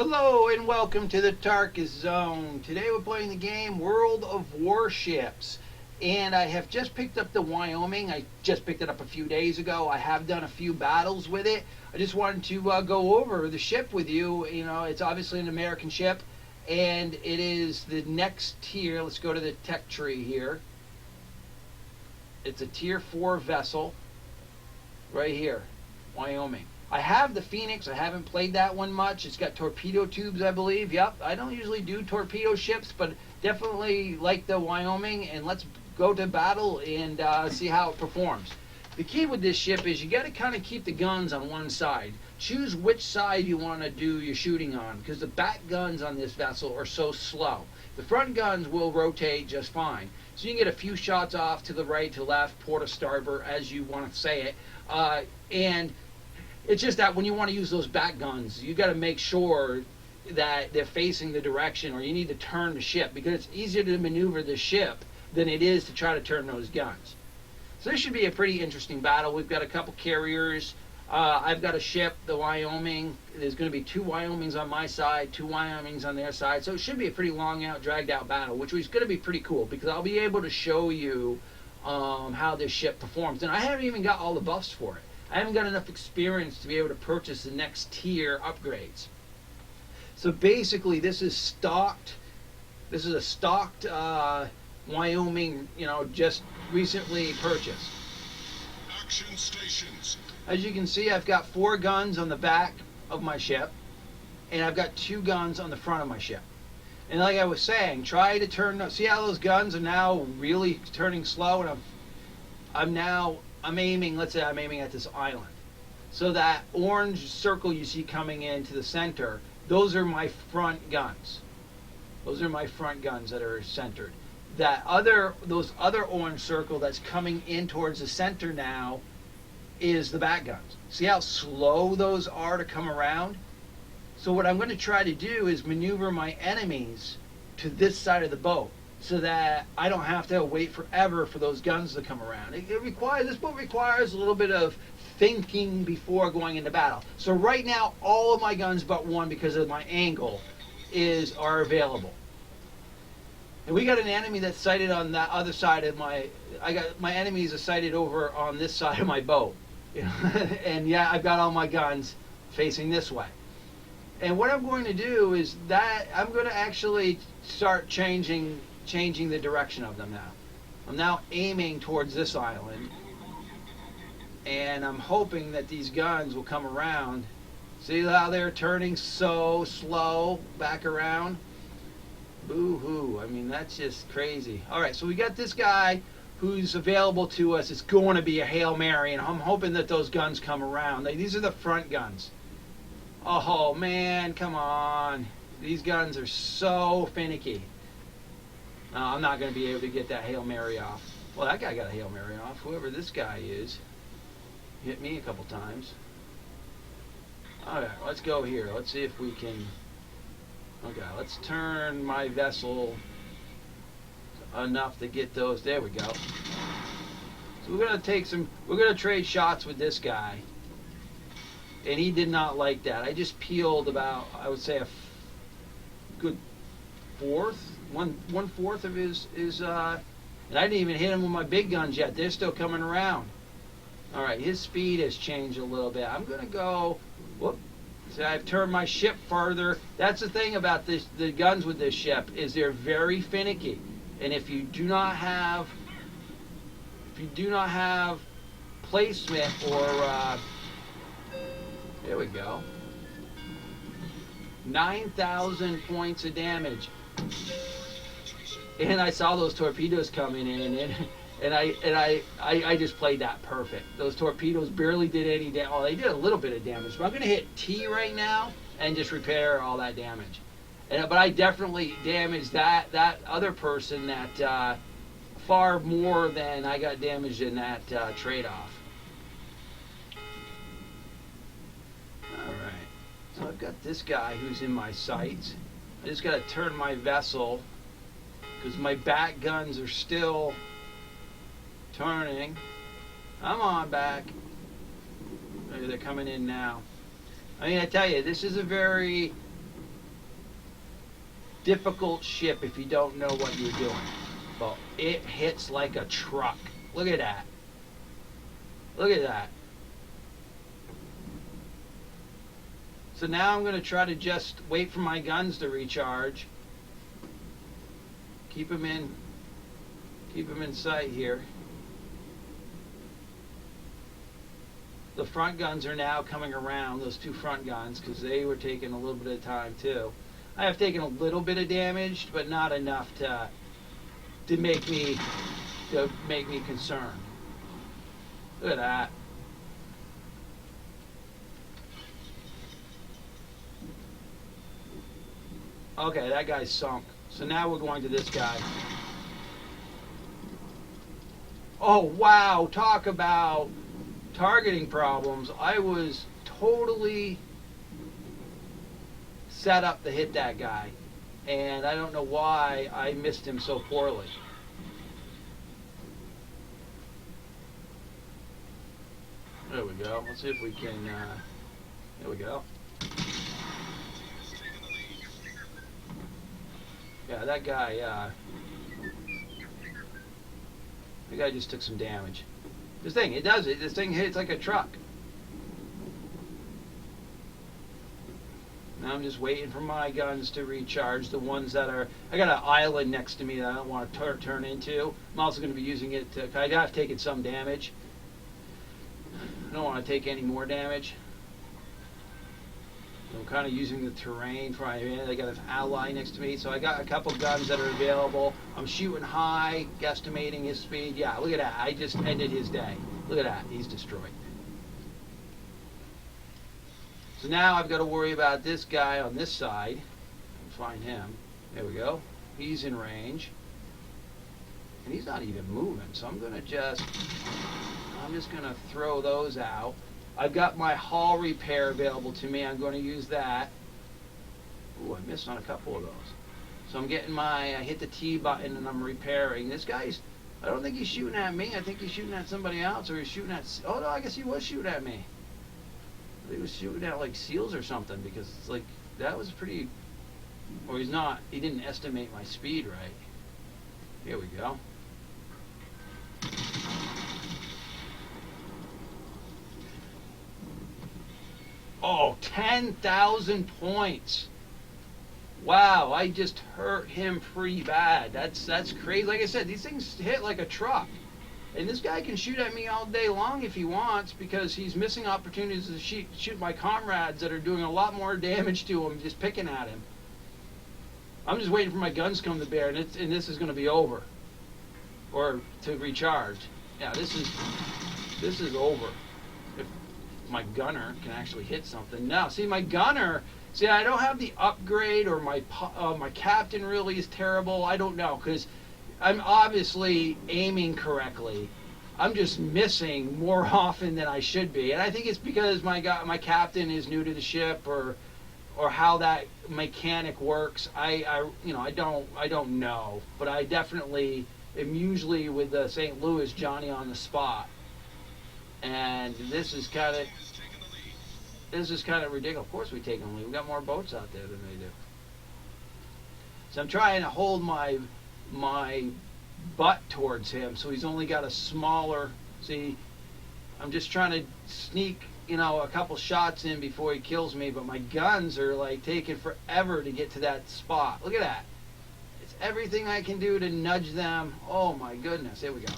Hello and welcome to the Tarkis Zone. Today we're playing the game World of Warships. And I have just picked up the Wyoming. I just picked it up a few days ago. I have done a few battles with it. I just wanted to go over the ship with you. You know, it's obviously an American ship. And it is the next tier. Let's go to the tech tree here. It's a tier 4 vessel. Right here. Wyoming. I have the Phoenix. I haven't played that one much. It's got torpedo tubes, I believe. Yep. I don't usually do torpedo ships, but definitely like the Wyoming. And let's go to battle and see how it performs. The key with this ship is you got to kind of keep the guns on one side. Choose which side you want to do your shooting on, because the back guns on this vessel are so slow. The front guns will rotate just fine. So you can get a few shots off to the right, to left, port or starboard, as you want to say it. And it's just that when you want to use those back guns, you got to make sure that they're facing the direction, or you need to turn the ship, because it's easier to maneuver the ship than it is to try to turn those guns. So this should be a pretty interesting battle. We've got a couple carriers. I've got a ship, the Wyoming. There's going to be 2 Wyomings on my side, 2 Wyomings on their side. So it should be a pretty long out, dragged out battle, which is going to be pretty cool, because I'll be able to show you how this ship performs. And I haven't even got all the buffs for it. I haven't got enough experience to be able to purchase the next tier upgrades. So basically, this is stocked. This is a stocked Wyoming, just recently purchased. Action stations. As you can see, I've got 4 guns on the back of my ship, and I've got 2 guns on the front of my ship. And like I was saying, try to turn. See how those guns are now really turning slow, and I'm aiming, let's say I'm aiming at this island. So that orange circle you see coming into the center, those are my front guns. Those are my front guns that are centered. Those other orange circle that's coming in towards the center now is the back guns. See how slow those are to come around? So what I'm going to try to do is maneuver my enemies to this side of the boat, so that I don't have to wait forever for those guns to come around. This boat requires a little bit of thinking before going into battle. So right now, all of my guns but one, because of my angle, are available. And we got an enemy that's sighted on that other side of my enemies are sighted over on this side of my boat. And yeah, I've got all my guns facing this way. And what I'm going to do is that I'm going to actually start changing the direction of them now. I'm now aiming towards this island, and I'm hoping that these guns will come around. See how they're turning so slow back around? Boo-hoo. I mean, that's just crazy. All right, so we got this guy who's available to us. It's going to be a Hail Mary, and I'm hoping that those guns come around. These are the front guns. Oh, man, come on. These guns are so finicky. No, I'm not going to be able to get that Hail Mary off. Well, that guy got a Hail Mary off. Whoever this guy is hit me a couple times. All right, let's go here. Let's see if we can. Okay, let's turn my vessel enough to get those. There we go. So we're going to trade shots with this guy. And he did not like that. I just peeled about, I would say, a good one fourth of his and I didn't even hit him with my big guns yet. They're still coming around. All right, his speed has changed a little bit. I'm gonna go. Whoop! See, I've turned my ship farther. That's the thing about the guns with this ship, is they're very finicky. And if you do not have placement, or there we go. 9,000 points of damage. And I saw those torpedoes coming in, and I just played that perfect. Those torpedoes barely did any damage. Oh, they did a little bit of damage. But I'm going to hit T right now and just repair all that damage. But I definitely damaged that other person that far more than I got damaged in that trade-off. All right. So I've got this guy who's in my sights. I just got to turn my vessel, because my back guns are still turning. Come on, back. Maybe they're coming in now. I mean, I tell you, this is a very difficult ship if you don't know what you're doing. But it hits like a truck. Look at that. Look at that. So now I'm going to try to just wait for my guns to recharge. Keep them in sight here. The front guns are now coming around, those two front guns, because they were taking a little bit of time too. I have taken a little bit of damage, but not enough to make me concerned. Look at that. Okay, that guy's sunk. So now we're going to this guy. Oh, wow. Talk about targeting problems. I was totally set up to hit that guy. And I don't know why I missed him so poorly. There we go. Let's see if we can... there we go. Yeah, that guy just took some damage. This thing hits like a truck. Now I'm just waiting for my guns to recharge. The ones that are... I got an island next to me that I don't want to turn into. I'm also going to be using it to... I have taken some damage. I don't want to take any more damage. I'm kind of using the terrain for my advantage. I got an ally next to me, so I got a couple guns that are available. I'm shooting high, guesstimating his speed. Yeah, look at that. I just ended his day. Look at that. He's destroyed. So now I've got to worry about this guy on this side. Find him. There we go. He's in range. And he's not even moving, so I'm just going to throw those out. I've got my hull repair available to me. I'm going to use that. Ooh, I missed on a couple of those. So I'm getting I hit the T button and I'm repairing. This guy's, I don't think he's shooting at me. I think he's shooting at somebody else, or he's shooting at, oh no, I guess he was shooting at me. He was shooting at like SEALs or something, because it's like, that was pretty, or he's not, he didn't estimate my speed right. Here we go. Oh, 10,000 points. Wow, I just hurt him pretty bad. That's crazy. Like I said, these things hit like a truck. And this guy can shoot at me all day long if he wants, because he's missing opportunities to shoot my comrades that are doing a lot more damage to him just picking at him. I'm just waiting for my guns to come to bear, and this is going to be over. Or to recharge. Yeah, this is over. My gunner can actually hit something. Now, see, my gunner, I don't have the upgrade, or my captain really is terrible. I don't know, because I'm obviously aiming correctly. I'm just missing more often than I should be, and I think it's because my captain is new to the ship, or how that mechanic works. I don't know, but I definitely am usually with the St. Louis Johnny on the spot. And this is kind of ridiculous. Of course we take them. We've got more boats out there than they do. So I'm trying to hold my butt towards him, so he's only got a smaller. See, I'm just trying to sneak, a couple shots in before he kills me. But my guns are like taking forever to get to that spot. Look at that. It's everything I can do to nudge them. Oh my goodness. Here we go.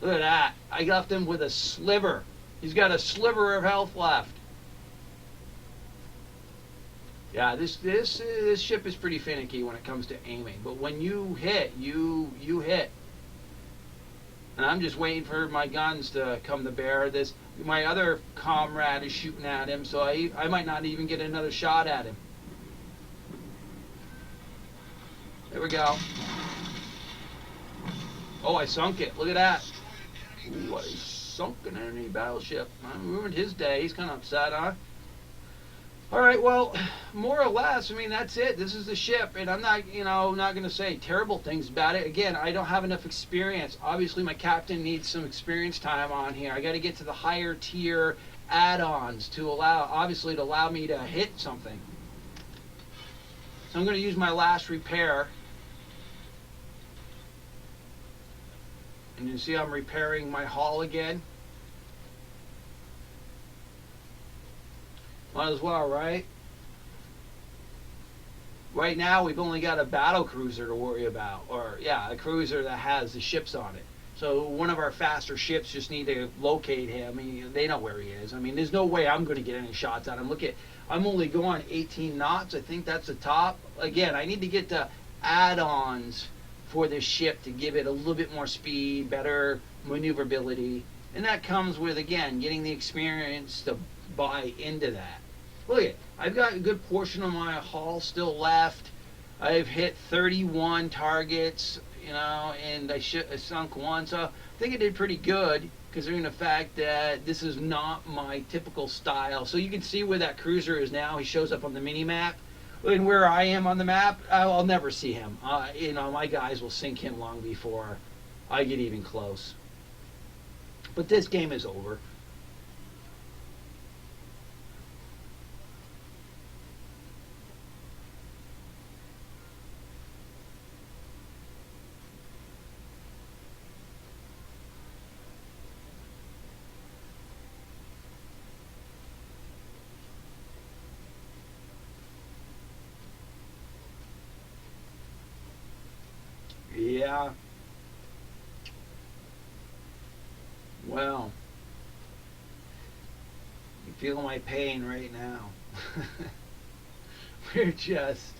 Look at that. I left him with a sliver. He's got a sliver of health left. Yeah, this ship is pretty finicky when it comes to aiming. But when you hit, you hit. And I'm just waiting for my guns to come to bear. My other comrade is shooting at him, so I might not even get another shot at him. There we go. Oh, I sunk it. Look at that. Ooh, I sunk an enemy battleship. I ruined his day. He's kind of upset, huh? All right, well, more or less, that's it. This is the ship, and I'm not, not going to say terrible things about it. Again, I don't have enough experience. Obviously, my captain needs some experience time on here. I got to get to the higher tier add-ons to allow me to hit something. So I'm going to use my last repair. And you see I'm repairing my hull again. Might as well, right? Right now we've only got a battle cruiser to worry about. Or, yeah, a cruiser that has the ships on it. So one of our faster ships just need to locate him. I mean, they know where he is. I mean, there's no way I'm going to get any shots at him. Look at, I'm only going 18 knots. I think that's the top. Again, I need to get the add-ons for this ship to give it a little bit more speed, better maneuverability. And that comes with, again, getting the experience to buy into that. Look at, I've got a good portion of my hull still left. I've hit 31 targets, you know, and I sunk one. So I think I did pretty good, considering the fact that this is not my typical style. So you can see where that cruiser is now. He shows up on the mini-map. And where I am on the map, I'll never see him. You know, my guys will sink him long before I get even close. But this game is over. Yeah. Well, you feel my pain right now. we're just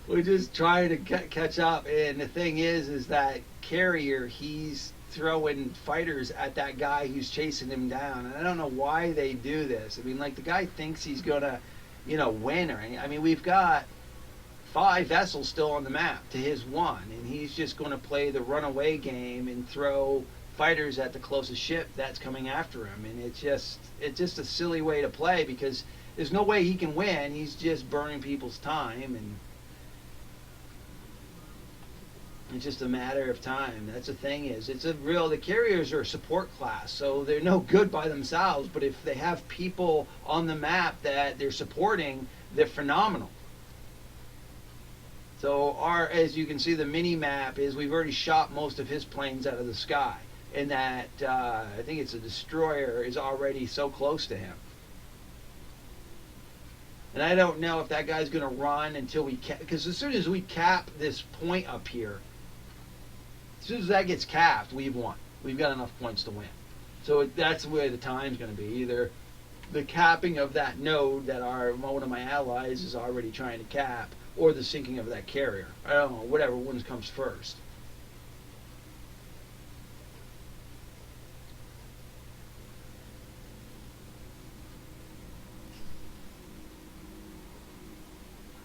we're just trying to catch up, and the thing is that carrier, he's throwing fighters at that guy who's chasing him down, and I don't know why they do this. I mean, like, the guy thinks he's gonna, you know, win or anything. I mean, we've got 5 vessels still on the map to his 1, and he's just going to play the runaway game and throw fighters at the closest ship that's coming after him. And it's just a silly way to play, because there's no way he can win. He's just burning people's time, and it's just a matter of time. That's the thing, is the carriers are a support class, so they're no good by themselves, but if they have people on the map that they're supporting, they're phenomenal. So as you can see, the mini map is, we've already shot most of his planes out of the sky, and that I think it's a destroyer is already so close to him. And I don't know if that guy's going to run until we because as soon as we cap this point up here, as soon as that gets capped, we've won. We've got enough points to win. So that's where the time's going to be. Either the capping of that node that one of my allies is already trying to cap, or the sinking of that carrier. I don't know, whatever one comes first.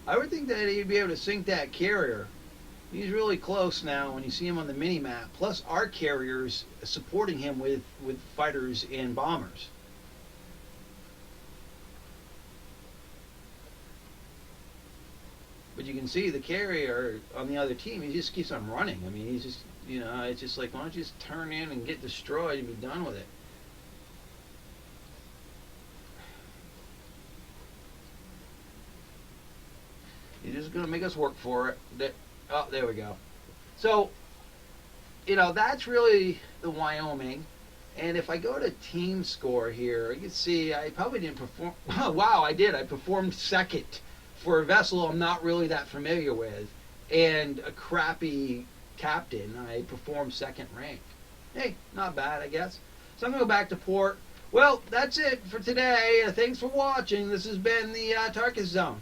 I would think that he'd be able to sink that carrier. He's really close now when you see him on the mini-map. Plus, our carriers supporting him with fighters and bombers. But you can see the carrier on the other team, he just keeps on running. I mean, he's just, you know, it's just like, why don't you just turn in and get destroyed and be done with it? You're just going to make us work for it. Oh, there we go. So, you know, that's really the Wyoming. And if I go to team score here, you can see I probably didn't perform. Wow, I did. I performed second for a vessel I'm not really that familiar with, and a crappy captain. I performed second rank. Hey, not bad, I guess. So I'm going to go back to port. Well, that's it for today. Thanks for watching. This has been the Tarkis Zone.